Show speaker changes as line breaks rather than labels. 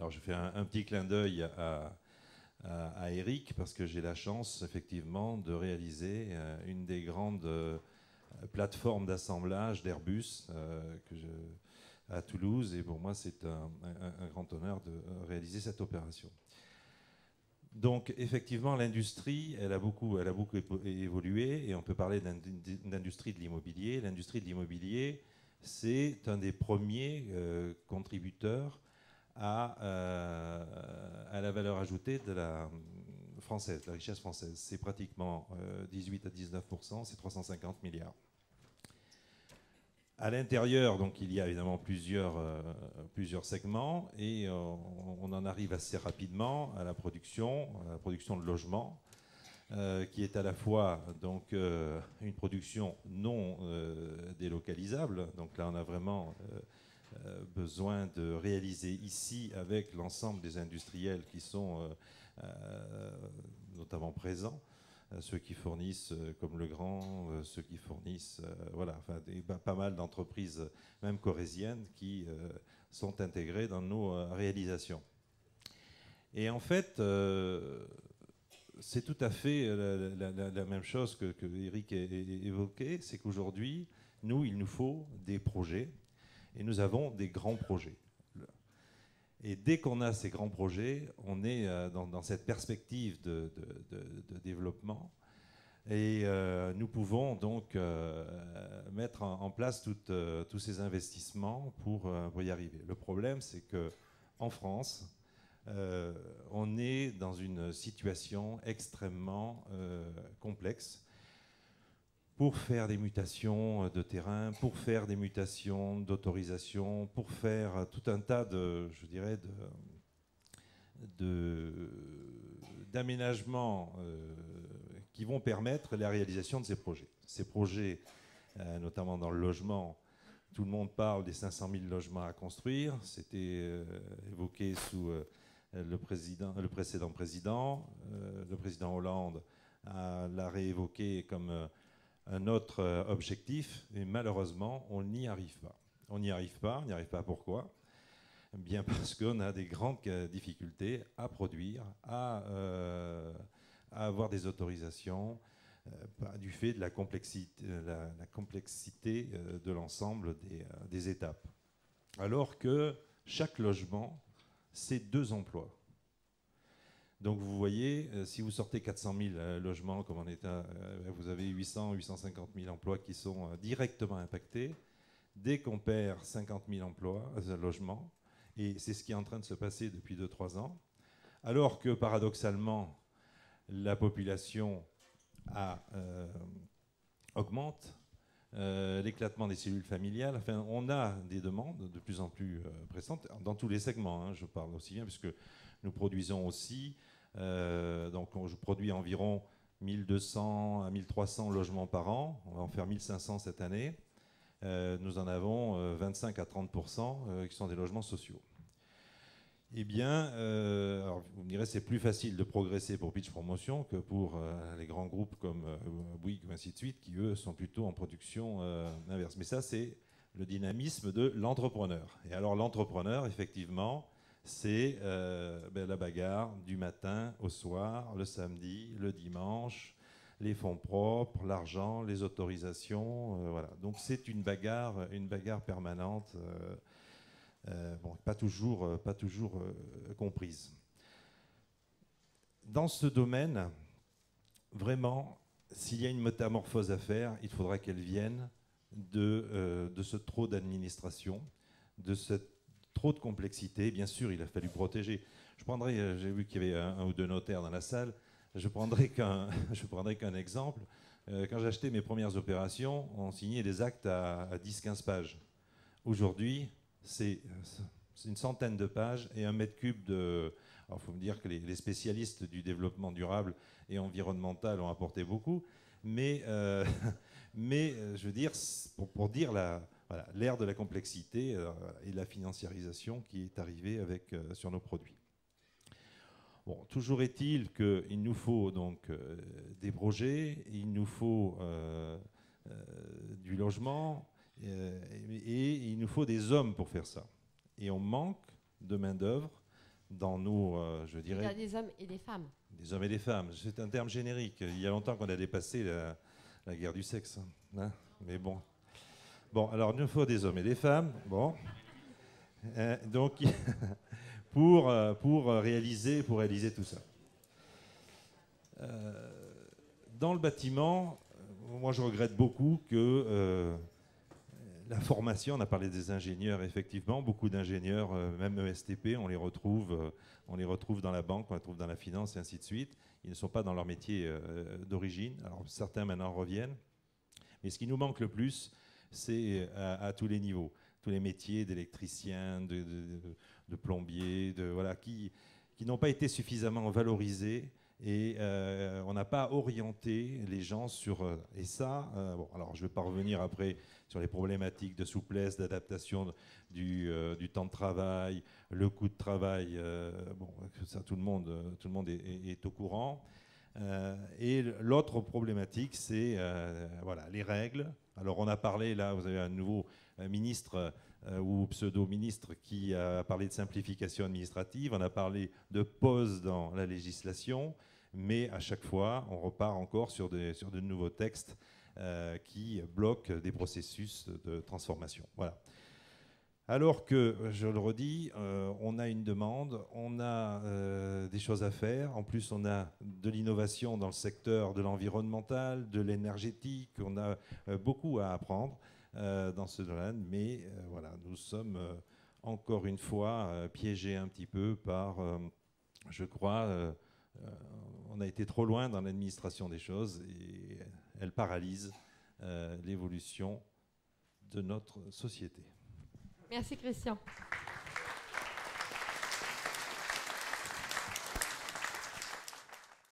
Alors je fais un petit clin d'œil à Eric, parce que j'ai la chance effectivement de réaliser une des grandes plateformes d'assemblage d'Airbus à Toulouse, et pour moi c'est un grand honneur de réaliser cette opération. Donc effectivement, l'industrie, elle a beaucoup évolué, et on peut parler d'industrie de l'immobilier. L'industrie de l'immobilier, c'est un des premiers contributeurs à la valeur ajoutée de la française, la richesse française. C'est pratiquement 18 à 19%, c'est 350 milliards. À l'intérieur, donc, il y a évidemment plusieurs segments, et on en arrive assez rapidement à la production de logements, qui est à la fois donc, une production non délocalisable. Donc là, on a vraiment besoin de réaliser ici avec l'ensemble des industriels qui sont notamment présents. Ceux qui fournissent comme Legrand, ceux qui fournissent, voilà, enfin, pas mal d'entreprises, même corésiennes, qui sont intégrées dans nos réalisations. Et en fait, c'est tout à fait la même chose que Eric a évoqué, c'est qu'aujourd'hui, il nous faut des projets, et nous avons des grands projets. Et dès qu'on a ces grands projets, on est dans cette perspective de développement, et nous pouvons donc mettre en place tous ces investissements pour y arriver. Le problème, c'est qu'en France, on est dans une situation extrêmement complexe pour faire des mutations de terrain, pour faire des mutations d'autorisation, pour faire tout un tas je dirais, d'aménagements qui vont permettre la réalisation de ces projets. Ces projets, notamment dans le logement, tout le monde parle des 500 000 logements à construire. C'était évoqué sous le précédent président. Le président Hollande l'a réévoqué comme un autre objectif, et malheureusement, on n'y arrive pas. On n'y arrive pas. Pourquoi ? Bien parce qu'on a des grandes difficultés à produire, à avoir des autorisations, du fait de la complexité de l'ensemble des étapes. Alors que chaque logement, c'est 2 emplois. Donc vous voyez, si vous sortez 400 000 logements comme en État, vous avez 850 000 emplois qui sont directement impactés. Dès qu'on perd 50 000 logements, et c'est ce qui est en train de se passer depuis 2-3 ans, alors que paradoxalement, la population augmente, l'éclatement des cellules familiales, enfin, on a des demandes de plus en plus pressantes dans tous les segments, hein, je parle aussi bien, puisque nous produisons aussi, donc je produis environ 1200 à 1300 logements par an, on va en faire 1500 cette année. Nous en avons 25 à 30% qui sont des logements sociaux. Eh bien, alors vous me direz, c'est plus facile de progresser pour Pitch Promotion que pour les grands groupes comme Bouygues, ainsi de suite, qui eux sont plutôt en production inverse. Mais ça, c'est le dynamisme de l'entrepreneur. Et alors l'entrepreneur, effectivement, c'est la bagarre du matin au soir, le samedi, le dimanche, les fonds propres, l'argent, les autorisations, voilà. Donc c'est une bagarre permanente, pas toujours comprise. Dans ce domaine, vraiment, s'il y a une métamorphose à faire, il faudra qu'elle vienne de ce trop d'administration, de cette trop de complexité. Bien sûr, il a fallu protéger. J'ai vu qu'il y avait un ou deux notaires dans la salle. Je prendrai qu'un exemple. Quand j'achetais mes premières opérations, on signait des actes à 10-15 pages. Aujourd'hui, c'est une centaine de pages et 1 m3 de... Alors, il faut me dire que les spécialistes du développement durable et environnemental ont apporté beaucoup, mais je veux dire, pour dire l'ère de la complexité et de la financiarisation qui est arrivée sur nos produits. Bon, toujours est-il qu'il nous faut donc des projets, il nous faut du logement, et il nous faut des hommes pour faire ça. Et on manque de main-d'œuvre dans nos, je
Il y a
dirais,
des hommes et des femmes.
des hommes et des femmes. C'est un terme générique. Il y a longtemps qu'on a dépassé la guerre du sexe, hein. Mais bon. Bon, alors il nous faut des hommes et des femmes. Bon. Donc, pour réaliser tout ça. Dans le bâtiment, moi je regrette beaucoup que la formation, on a parlé des ingénieurs, effectivement, beaucoup d'ingénieurs, même ESTP, on les retrouve dans la banque, on les retrouve dans la finance et ainsi de suite. Ils ne sont pas dans leur métier d'origine. Alors certains maintenant reviennent. Mais ce qui nous manque le plus, c'est à tous les niveaux, tous les métiers d'électriciens, de plombiers, voilà, qui n'ont pas été suffisamment valorisés. Et on n'a pas orienté les gens sur... et ça, bon, alors je ne vais pas revenir après sur les problématiques de souplesse, d'adaptation du temps de travail, le coût de travail. Bon, ça, tout le monde est au courant. Et l'autre problématique, c'est voilà, les règles. Alors on a parlé, là, vous avez un nouveau ministre ou pseudo-ministre qui a parlé de simplification administrative, on a parlé de pause dans la législation, mais à chaque fois, on repart encore sur de nouveaux textes qui bloquent des processus de transformation. Voilà. Alors que, je le redis, on a une demande, on a des choses à faire. En plus, on a de l'innovation dans le secteur de l'environnemental, de l'énergétique. On a beaucoup à apprendre dans ce domaine. Mais voilà, nous sommes encore une fois piégés un petit peu par, je crois, on a été trop loin dans l'administration des choses et elle paralyse l'évolution de notre société.
Merci Christian.